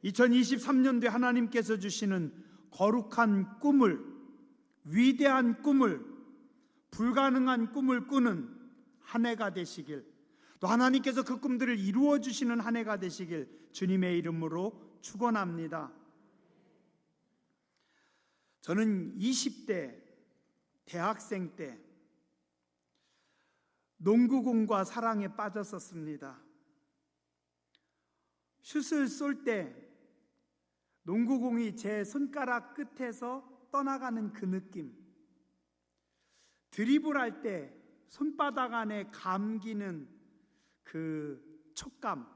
2023년도에 하나님께서 주시는 거룩한 꿈을, 위대한 꿈을, 불가능한 꿈을 꾸는 한 해가 되시길, 또 하나님께서 그 꿈들을 이루어 주시는 한 해가 되시길 주님의 이름으로 축원합니다. 저는 20대 대학생 때 농구공과 사랑에 빠졌었습니다. 슛을 쏠 때 농구공이 제 손가락 끝에서 떠나가는 그 느낌, 드리블할 때 손바닥 안에 감기는 그 촉감,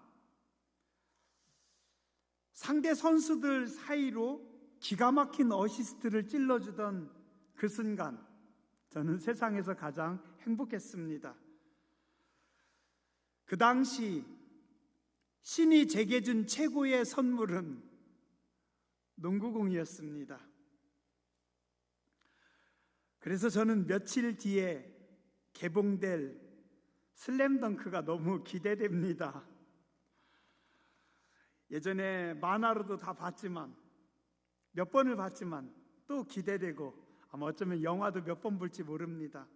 상대 선수들 사이로 기가 막힌 어시스트를 찔러주던 그 순간, 저는 세상에서 가장 행복했습니다. 그 당시 신이 제게 준 최고의 선물은 농구공이었습니다. 그래서 저는 며칠 뒤에 개봉될 슬램덩크가 너무 기대됩니다. 예전에 만화로도 다 봤지만, 몇 번을 봤지만 또 기대되고, 아마 어쩌면 영화도 몇 번 볼지 모릅니다.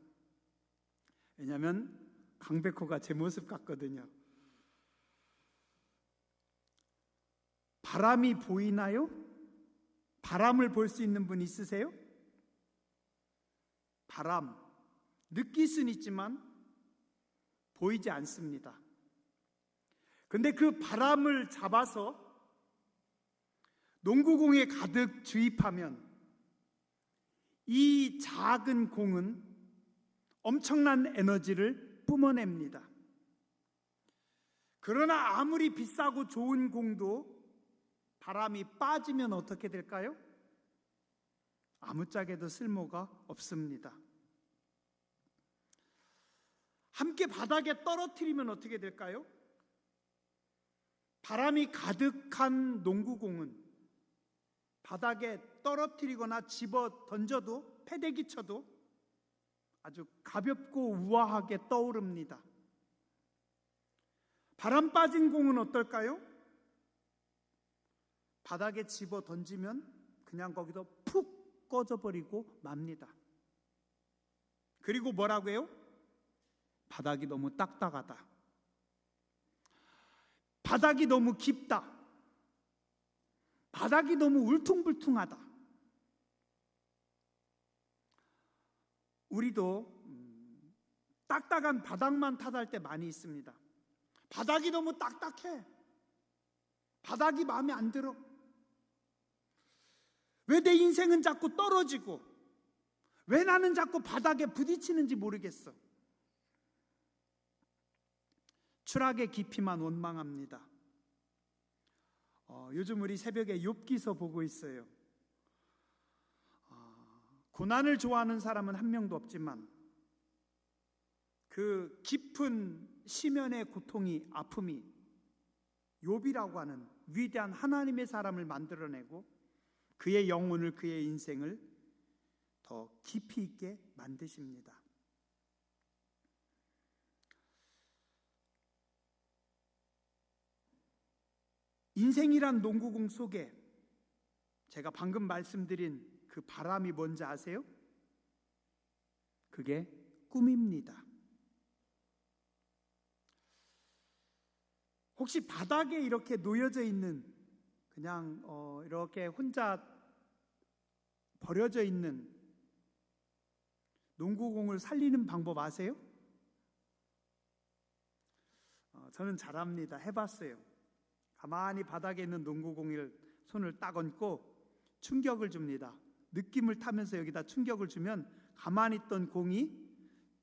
왜냐하면 강백호가 제 모습 같거든요. 바람이 보이나요? 바람을 볼 수 있는 분 있으세요? 바람, 느낄 수는 있지만 보이지 않습니다. 근데 그 바람을 잡아서 농구공에 가득 주입하면 이 작은 공은 엄청난 에너지를 뿜어냅니다. 그러나 아무리 비싸고 좋은 공도 바람이 빠지면 어떻게 될까요? 아무짝에도 쓸모가 없습니다. 함께 바닥에 떨어뜨리면 어떻게 될까요? 바람이 가득한 농구공은 바닥에 떨어뜨리거나 집어 던져도, 패대기 쳐도 아주 가볍고 우아하게 떠오릅니다. 바람 빠진 공은 어떨까요? 바닥에 집어 던지면 그냥 거기서 푹 꺼져버리고 맙니다. 그리고 뭐라고 해요? 바닥이 너무 딱딱하다, 바닥이 너무 깊다, 바닥이 너무 울퉁불퉁하다. 우리도 딱딱한 바닥만 탓할 때 많이 있습니다. 바닥이 너무 딱딱해, 바닥이 마음에 안 들어, 왜 내 인생은 자꾸 떨어지고, 왜 나는 자꾸 바닥에 부딪히는지 모르겠어. 추락의 깊이만 원망합니다. 요즘 우리 새벽에 욥기서 보고 있어요. 고난을 좋아하는 사람은 한 명도 없지만 그 깊은 심연의 고통이, 아픔이 욥이라고 하는 위대한 하나님의 사람을 만들어내고 그의 영혼을, 그의 인생을 더 깊이 있게 만드십니다. 인생이란 농구공 속에 제가 방금 말씀드린 그 바람이 뭔지 아세요? 그게 꿈입니다. 혹시 바닥에 이렇게 놓여져 있는, 그냥 이렇게 혼자 버려져 있는 농구공을 살리는 방법 아세요? 저는 잘합니다. 해봤어요. 가만히 바닥에 있는 농구공을 손을 딱 얹고 충격을 줍니다. 느낌을 타면서 여기다 충격을 주면 가만히 있던 공이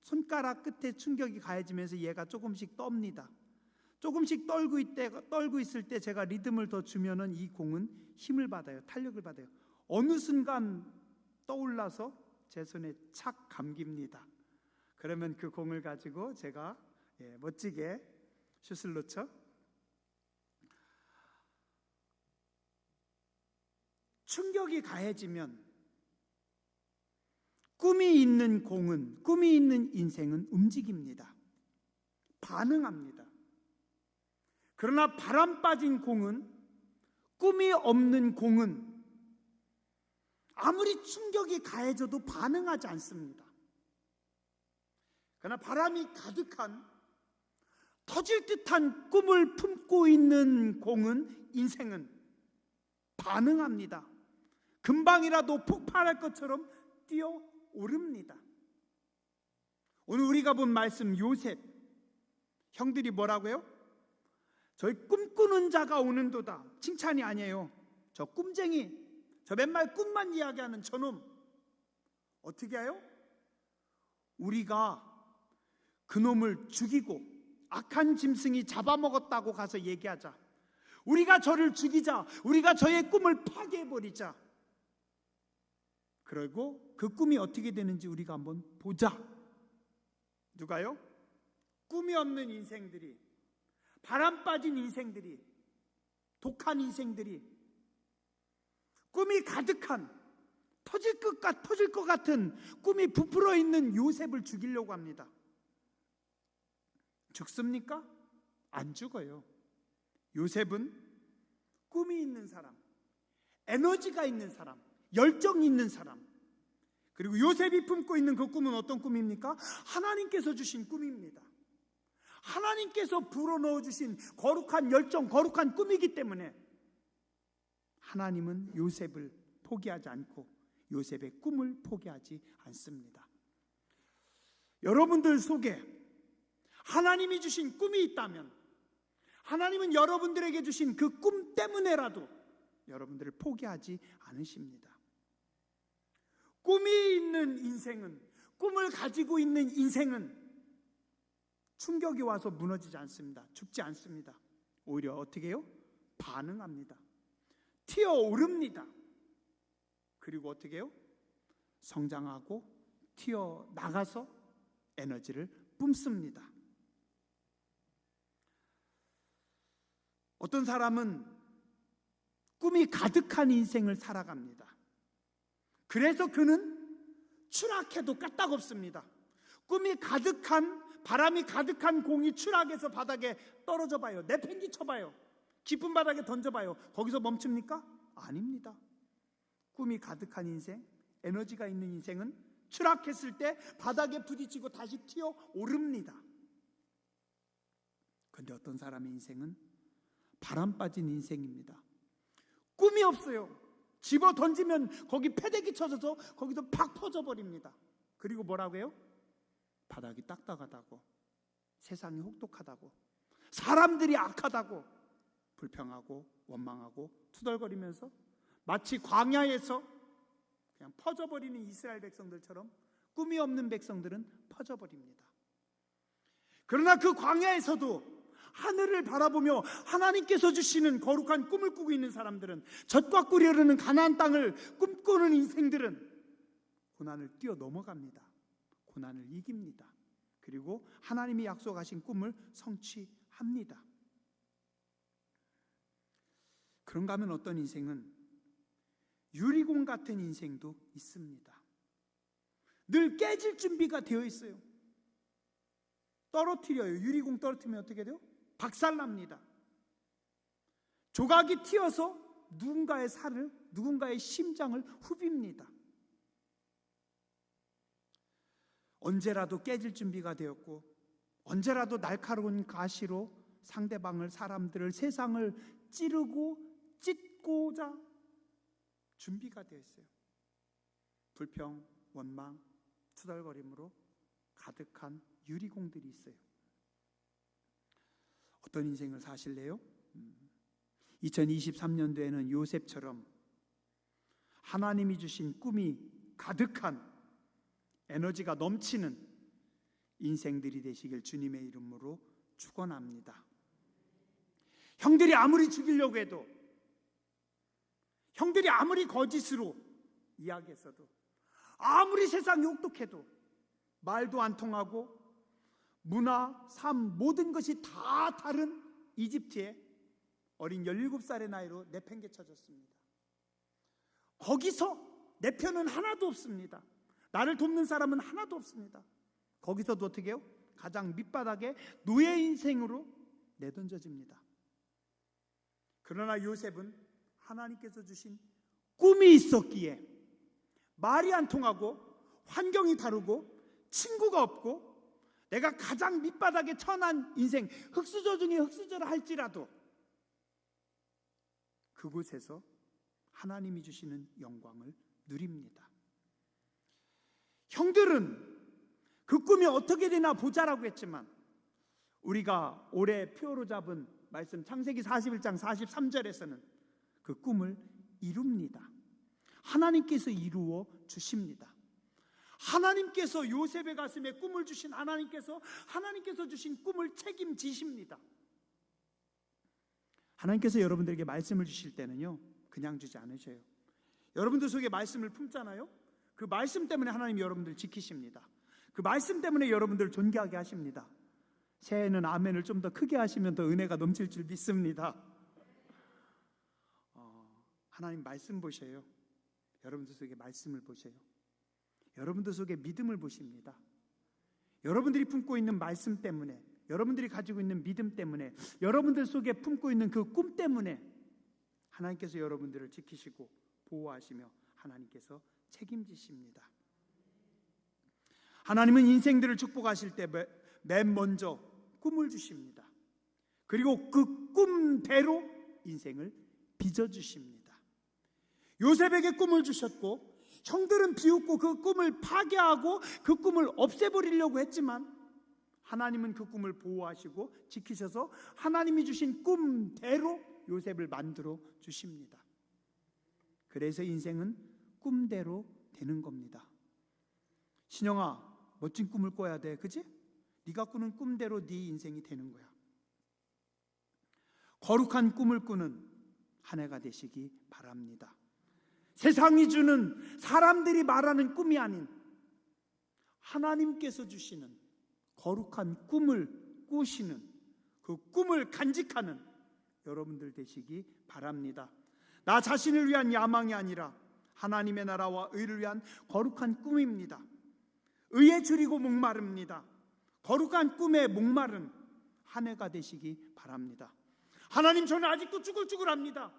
손가락 끝에 충격이 가해지면서 얘가 조금씩 떱니다. 조금씩 떨고 있을 때 제가 리듬을 더 주면은 이 공은 힘을 받아요. 탄력을 받아요. 어느 순간 떠올라서 제 손에 착 감깁니다. 그러면 그 공을 가지고 제가 멋지게 슛을 넣죠. 충격이 가해지면 꿈이 있는 공은, 꿈이 있는 인생은 움직입니다. 반응합니다. 그러나 바람 빠진 공은, 꿈이 없는 공은 아무리 충격이 가해져도 반응하지 않습니다. 그러나 바람이 가득한 터질 듯한 꿈을 품고 있는 공은, 인생은 반응합니다. 금방이라도 폭발할 것처럼 뛰어오릅니다. 오늘 우리가 본 말씀 요셉, 형들이 뭐라고요? 저희 꿈꾸는 자가 오는도다. 칭찬이 아니에요. 저 꿈쟁이, 저 맨날 꿈만 이야기하는 저놈, 어떻게 해요? 우리가 그놈을 죽이고 악한 짐승이 잡아먹었다고 가서 얘기하자. 우리가 저를 죽이자. 우리가 저의 꿈을 파괴해버리자. 그리고 그 꿈이 어떻게 되는지 우리가 한번 보자. 누가요? 꿈이 없는 인생들이, 바람 빠진 인생들이, 독한 인생들이, 꿈이 가득한, 터질 것 같은 꿈이 부풀어 있는 요셉을 죽이려고 합니다. 죽습니까? 안 죽어요. 요셉은 꿈이 있는 사람, 에너지가 있는 사람, 열정이 있는 사람, 그리고 요셉이 품고 있는 그 꿈은 어떤 꿈입니까? 하나님께서 주신 꿈입니다. 하나님께서 불어넣어 주신 거룩한 열정, 거룩한 꿈이기 때문에 하나님은 요셉을 포기하지 않고 요셉의 꿈을 포기하지 않습니다. 여러분들 속에 하나님이 주신 꿈이 있다면 하나님은 여러분들에게 주신 그 꿈 때문에라도 여러분들을 포기하지 않으십니다. 꿈이 있는 인생은, 꿈을 가지고 있는 인생은 충격이 와서 무너지지 않습니다. 죽지 않습니다. 오히려 어떻게 해요? 반응합니다. 튀어오릅니다. 그리고 어떻게 해요? 성장하고 튀어나가서 에너지를 뿜습니다. 어떤 사람은 꿈이 가득한 인생을 살아갑니다. 그래서 그는 추락해도 까딱없습니다. 꿈이 가득한, 바람이 가득한 공이 추락해서 바닥에 떨어져 봐요. 내팽기 쳐봐요. 깊은 바닥에 던져봐요. 거기서 멈춥니까? 아닙니다. 꿈이 가득한 인생, 에너지가 있는 인생은 추락했을 때 바닥에 부딪히고 다시 튀어오릅니다. 그런데 어떤 사람의 인생은 바람 빠진 인생입니다. 꿈이 없어요. 집어 던지면 거기 패대기 쳐져서 거기서 팍 퍼져버립니다. 그리고 뭐라고 해요? 바닥이 딱딱하다고, 세상이 혹독하다고, 사람들이 악하다고 불평하고 원망하고 투덜거리면서 마치 광야에서 그냥 퍼져버리는 이스라엘 백성들처럼 꿈이 없는 백성들은 퍼져버립니다. 그러나 그 광야에서도 하늘을 바라보며 하나님께서 주시는 거룩한 꿈을 꾸고 있는 사람들은, 젖과 꿀이 흐르는 가나안 땅을 꿈꾸는 인생들은 고난을 뛰어넘어갑니다. 고난을 이깁니다. 그리고 하나님이 약속하신 꿈을 성취합니다. 그런가 하면 어떤 인생은 유리공 같은 인생도 있습니다. 늘 깨질 준비가 되어 있어요. 떨어뜨려요. 유리공 떨어뜨리면 어떻게 돼요? 박살납니다. 조각이 튀어서 누군가의 살을, 누군가의 심장을 후빕니다. 언제라도 깨질 준비가 되었고, 언제라도 날카로운 가시로 상대방을, 사람들을, 세상을 찌르고 찢고자 준비가 되어 있어요. 불평, 원망, 투덜거림으로 가득한 유리공들이 있어요. 어떤 인생을 사실래요? 2023년도에는 요셉처럼 하나님이 주신 꿈이 가득한, 에너지가 넘치는 인생들이 되시길 주님의 이름으로 축원합니다. 형들이 아무리 죽이려고 해도, 형들이 아무리 거짓으로 이야기했어도, 아무리 세상이 혹독해도, 말도 안 통하고 문화, 삶, 모든 것이 다 다른 이집트에 어린 17살의 나이로 내팽개쳐졌습니다. 거기서 내 편은 하나도 없습니다. 나를 돕는 사람은 하나도 없습니다. 거기서도 어떻게 해요? 가장 밑바닥에 노예 인생으로 내던져집니다. 그러나 요셉은 하나님께서 주신 꿈이 있었기에 말이 안 통하고 환경이 다르고 친구가 없고 내가 가장 밑바닥에 처한 인생, 흙수저 중에 흙수저라 할지라도 그곳에서 하나님이 주시는 영광을 누립니다. 형들은 그 꿈이 어떻게 되나 보자라고 했지만 우리가 올해 표로 잡은 말씀 창세기 41장 43절에서는 그 꿈을 이룹니다. 하나님께서 이루어 주십니다. 하나님께서 요셉의 가슴에 꿈을 주신 하나님께서 주신 꿈을 책임지십니다. 하나님께서 여러분들에게 말씀을 주실 때는요, 그냥 주지 않으셔요. 여러분들 속에 말씀을 품잖아요. 그 말씀 때문에 하나님이 여러분들을 지키십니다. 그 말씀 때문에 여러분들을 존귀하게 하십니다. 새해에는 아멘을 좀 더 크게 하시면 더 은혜가 넘칠 줄 믿습니다. 하나님 말씀 보셔요. 여러분들 속에 말씀을 보셔요. 여러분들 속에 믿음을 보십니다. 여러분들이 품고 있는 말씀 때문에, 여러분들이 가지고 있는 믿음 때문에, 여러분들 속에 품고 있는 그 꿈 때문에 하나님께서 여러분들을 지키시고 보호하시며 하나님께서 책임지십니다. 하나님은 인생들을 축복하실 때 맨 먼저 꿈을 주십니다. 그리고 그 꿈대로 인생을 빚어주십니다. 요셉에게 꿈을 주셨고 형들은 비웃고 그 꿈을 파괴하고 그 꿈을 없애버리려고 했지만 하나님은 그 꿈을 보호하시고 지키셔서 하나님이 주신 꿈대로 요셉을 만들어 주십니다. 그래서 인생은 꿈대로 되는 겁니다. 신영아, 멋진 꿈을 꿔야 돼, 그지? 네가 꾸는 꿈대로 네 인생이 되는 거야. 거룩한 꿈을 꾸는 한 해가 되시기 바랍니다. 세상이 주는, 사람들이 말하는 꿈이 아닌 하나님께서 주시는 거룩한 꿈을 꾸시는, 그 꿈을 간직하는 여러분들 되시기 바랍니다. 나 자신을 위한 야망이 아니라 하나님의 나라와 의를 위한 거룩한 꿈입니다. 의에 줄이고 목마릅니다. 거룩한 꿈에 목마른 한 해가 되시기 바랍니다. 하나님, 저는 아직도 쭈글쭈글합니다.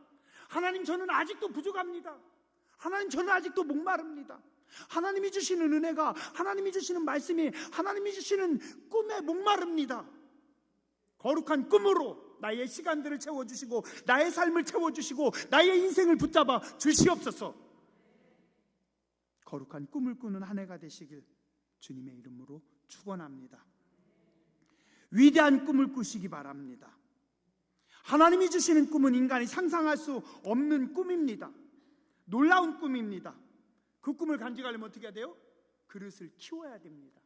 하나님, 저는 아직도 부족합니다. 하나님, 저는 아직도 목마릅니다. 하나님이 주시는 은혜가, 하나님이 주시는 말씀이, 하나님이 주시는 꿈에 목마릅니다. 거룩한 꿈으로 나의 시간들을 채워주시고 나의 삶을 채워주시고 나의 인생을 붙잡아 주시옵소서. 거룩한 꿈을 꾸는 한 해가 되시길 주님의 이름으로 축원합니다. 위대한 꿈을 꾸시기 바랍니다. 하나님이 주시는 꿈은 인간이 상상할 수 없는 꿈입니다. 놀라운 꿈입니다. 그 꿈을 간직하려면 어떻게 해야 돼요? 그릇을 키워야 됩니다.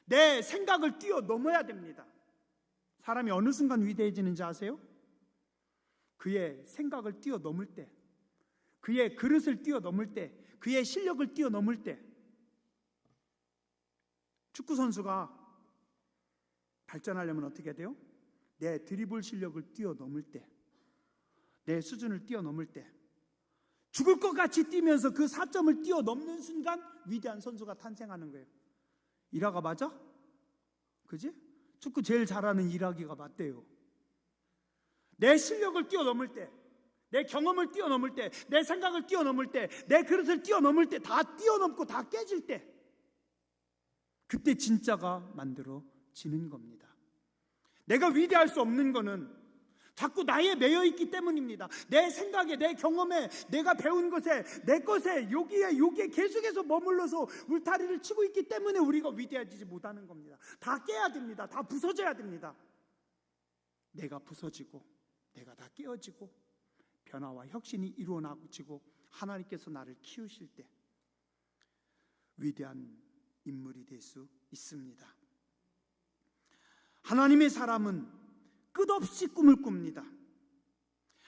내 생각을 뛰어넘어야 됩니다. 사람이 어느 순간 위대해지는지 아세요? 그의 생각을 뛰어넘을 때, 그의 그릇을 뛰어넘을 때, 그의 실력을 뛰어넘을 때. 축구 선수가 발전하려면 어떻게 해야 돼요? 내 드리블 실력을 뛰어넘을 때, 내 수준을 뛰어넘을 때, 죽을 것 같이 뛰면서 그 4점을 뛰어넘는 순간 위대한 선수가 탄생하는 거예요. 이라가 맞아? 그지? 축구 제일 잘하는 이라기가 맞대요. 내 실력을 뛰어넘을 때, 내 경험을 뛰어넘을 때, 내 생각을 뛰어넘을 때, 내 그릇을 뛰어넘을 때, 다 뛰어넘고 다 깨질 때, 그때 진짜가 만들어지는 겁니다. 내가 위대할 수 없는 거는 자꾸 나에 매여있기 때문입니다. 내 생각에, 내 경험에, 내가 배운 것에, 내 것에, 여기에 계속해서 머물러서 울타리를 치고 있기 때문에 우리가 위대해지지 못하는 겁니다. 다 깨야 됩니다. 다 부서져야 됩니다. 내가 부서지고 내가 다 깨어지고 변화와 혁신이 이루어나지고 하나님께서 나를 키우실 때 위대한 인물이 될 수 있습니다. 하나님의 사람은 끝없이 꿈을 꿉니다.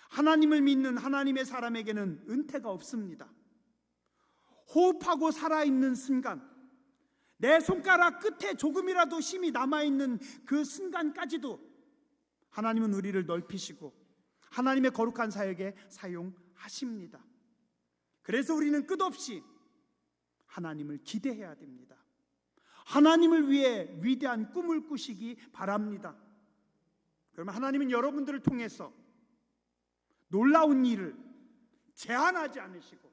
하나님을 믿는 하나님의 사람에게는 은퇴가 없습니다. 호흡하고 살아있는 순간, 내 손가락 끝에 조금이라도 힘이 남아있는 그 순간까지도 하나님은 우리를 넓히시고 하나님의 거룩한 사역에 사용하십니다. 그래서 우리는 끝없이 하나님을 기대해야 됩니다. 하나님을 위해 위대한 꿈을 꾸시기 바랍니다. 그러면 하나님은 여러분들을 통해서 놀라운 일을 제한하지 않으시고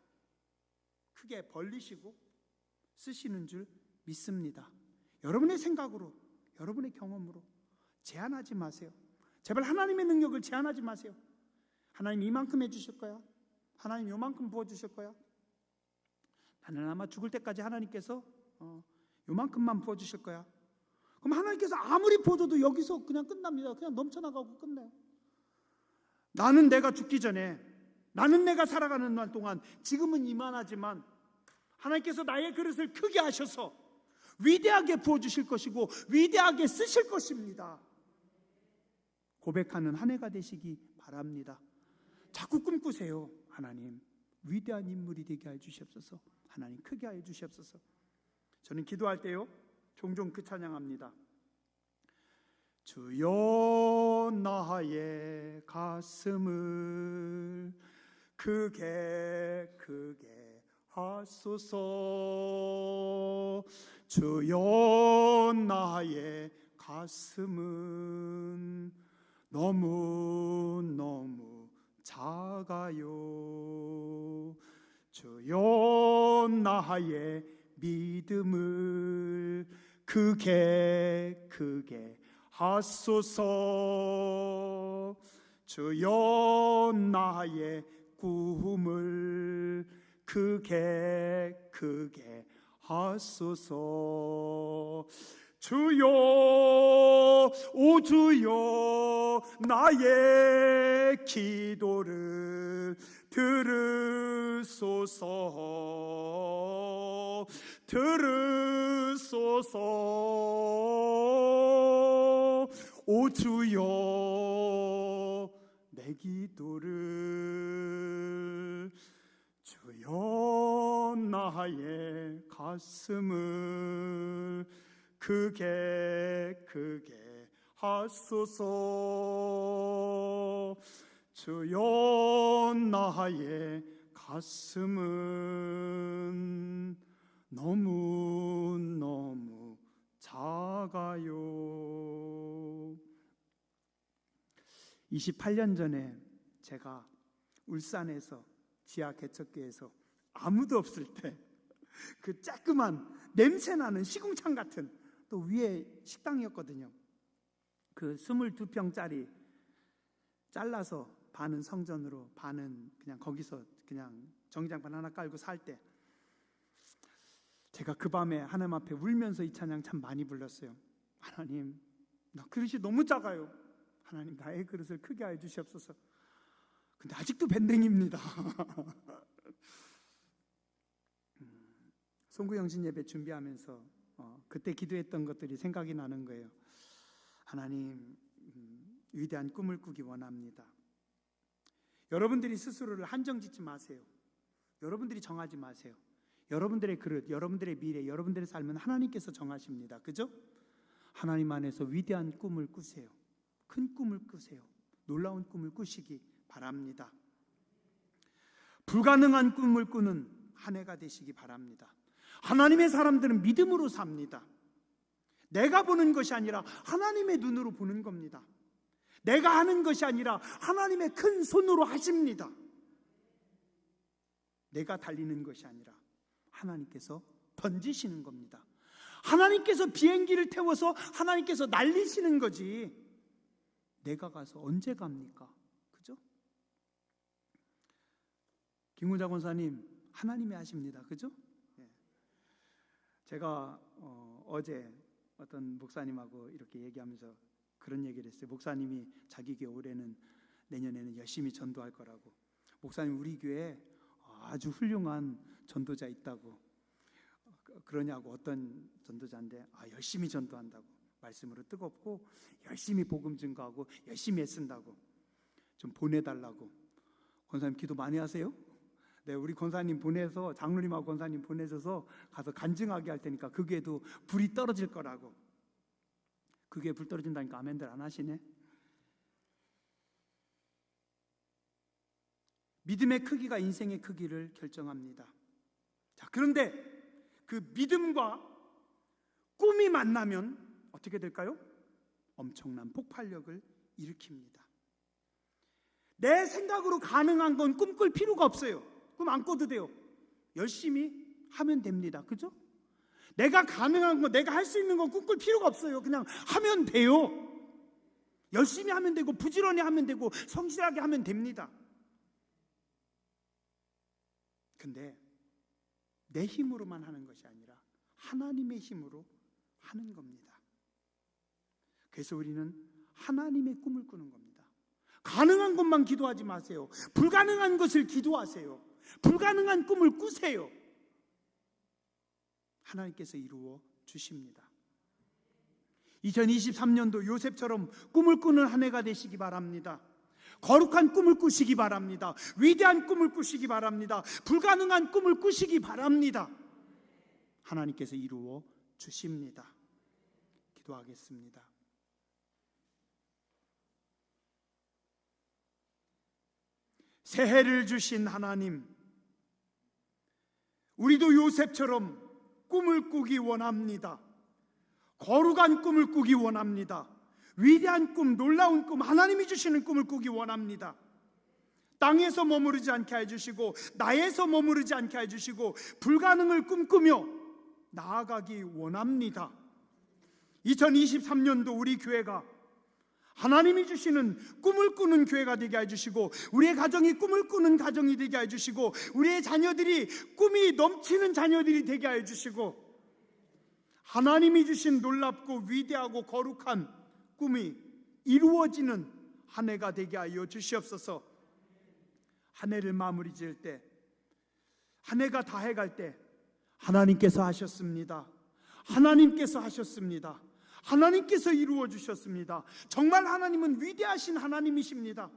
크게 벌리시고 쓰시는 줄 믿습니다. 여러분의 생각으로, 여러분의 경험으로 제한하지 마세요. 제발 하나님의 능력을 제한하지 마세요. 하나님 이만큼 해주실 거야. 하나님 요만큼 부어주실 거야. 나는 아마 죽을 때까지 하나님께서 요만큼만 부어주실 거야. 그럼 하나님께서 아무리 부어줘도 여기서 그냥 끝납니다. 그냥 넘쳐나가고 끝내요. 나는 내가 죽기 전에, 나는 내가 살아가는 날 동안 지금은 이만하지만 하나님께서 나의 그릇을 크게 하셔서 위대하게 부어주실 것이고 위대하게 쓰실 것입니다. 고백하는 한 해가 되시기 바랍니다. 자꾸 꿈꾸세요. 하나님 위대한 인물이 되게 해주시옵소서. 하나님 크게 해주시옵소서. 저는 기도할 때요 종종 그 찬양합니다. 주여 나의 가슴을 크게 하소서. 주여 나의 가슴은 너무 작아요. 주여 나의 믿음을 크게 하소서. 주여 나의 꿈을 크게 하소서. 주여 오 주여 나의 기도를 들으소서. 오 주여 내 기도를. 주여 나의 가슴을 크게 하소서. 주여 나의 가슴은 너무 작아요. 28년 전에 제가 울산에서 지하 개척교회에서 아무도 없을 때 그 쬐끄만 냄새나는 시궁창 같은 또 위에 식당이었거든요. 그 22평짜리 잘라서 반은 성전으로 반은 그냥 거기서 그냥 정기장판 하나 깔고 살 때 제가 그 밤에 하나님 앞에 울면서 이 찬양 참 많이 불렀어요. 하나님 나 그릇이 너무 작아요. 하나님 나의 그릇을 크게 해 주시옵소서. 근데 아직도 밴댕입니다. 송구영신 예배 준비하면서 그때 기도했던 것들이 생각이 나는 거예요. 하나님 위대한 꿈을 꾸기 원합니다. 여러분들이 스스로를 한정짓지 마세요. 여러분들이 정하지 마세요. 여러분들의 그릇, 여러분들의 미래, 여러분들의 삶은 하나님께서 정하십니다. 그죠? 하나님 안에서 위대한 꿈을 꾸세요. 큰 꿈을 꾸세요. 놀라운 꿈을 꾸시기 바랍니다. 불가능한 꿈을 꾸는 한 해가 되시기 바랍니다. 하나님의 사람들은 믿음으로 삽니다. 내가 보는 것이 아니라 하나님의 눈으로 보는 겁니다. 내가 하는 것이 아니라 하나님의 큰 손으로 하십니다. 내가 달리는 것이 아니라 하나님께서 던지시는 겁니다. 하나님께서 비행기를 태워서 하나님께서 날리시는 거지 내가 가서 언제 갑니까? 그죠? 김구자 권사님 하나님이 하십니다. 그죠? 제가 어제 어떤 목사님하고 이렇게 얘기하면서 그런 얘기를 했어요. 목사님이 자기 교회 올해는 내년에는 열심히 전도할 거라고. 목사님 우리 교회에 아주 훌륭한 전도자 있다고. 그러냐고. 어떤 전도자인데 열심히 전도한다고. 말씀으로 뜨겁고 열심히 복음 증거하고 열심히 애쓴다고. 좀 보내달라고. 권사님 기도 많이 하세요? 네, 우리 권사님 보내서 장로님하고 권사님 보내줘서 가서 간증하게 할 테니까 그 교회도 불이 떨어질 거라고. 그 교회 불 떨어진다니까 아멘들 안 하시네. 믿음의 크기가 인생의 크기를 결정합니다. 자, 그런데 그 믿음과 꿈이 만나면 어떻게 될까요? 엄청난 폭발력을 일으킵니다. 내 생각으로 가능한 건 꿈꿀 필요가 없어요. 꿈 안 꿔도 돼요. 열심히 하면 됩니다. 그죠? 내가 가능한 거, 내가 할 수 있는 건 꿈꿀 필요가 없어요. 그냥 하면 돼요. 열심히 하면 되고 부지런히 하면 되고 성실하게 하면 됩니다. 근데 내 힘으로만 하는 것이 아니라 하나님의 힘으로 하는 겁니다. 그래서 우리는 하나님의 꿈을 꾸는 겁니다. 가능한 것만 기도하지 마세요. 불가능한 것을 기도하세요. 불가능한 꿈을 꾸세요. 하나님께서 이루어 주십니다. 2023년도 요셉처럼 꿈을 꾸는 한 해가 되시기 바랍니다. 거룩한 꿈을 꾸시기 바랍니다. 위대한 꿈을 꾸시기 바랍니다. 불가능한 꿈을 꾸시기 바랍니다. 하나님께서 이루어 주십니다. 기도하겠습니다. 새해를 주신 하나님, 우리도 요셉처럼 꿈을 꾸기 원합니다. 거룩한 꿈을 꾸기 원합니다. 위대한 꿈, 놀라운 꿈, 하나님이 주시는 꿈을 꾸기 원합니다. 땅에서 머무르지 않게 해주시고 나에서 머무르지 않게 해주시고 불가능을 꿈꾸며 나아가기 원합니다. 2023년도 우리 교회가 하나님이 주시는 꿈을 꾸는 교회가 되게 해주시고 우리의 가정이 꿈을 꾸는 가정이 되게 해주시고 우리의 자녀들이 꿈이 넘치는 자녀들이 되게 해주시고 하나님이 주신 놀랍고 위대하고 거룩한 꿈이 이루어지는 한 해가 되게 하여 주시옵소서. 한 해를 마무리 지을 때, 한 해가 다 해갈 때 하나님께서 하셨습니다. 하나님께서 하셨습니다. 하나님께서 이루어 주셨습니다. 정말 하나님은 위대하신 하나님이십니다.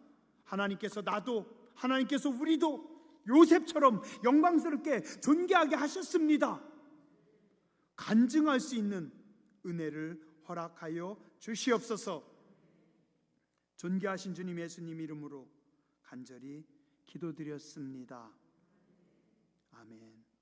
하나님께서 나도, 하나님께서 우리도 요셉처럼 영광스럽게 존귀하게 하셨습니다. 간증할 수 있는 은혜를 허락하여 주시옵소서. 존귀하신 주님 예수님 이름으로 간절히 기도드렸습니다. 아멘.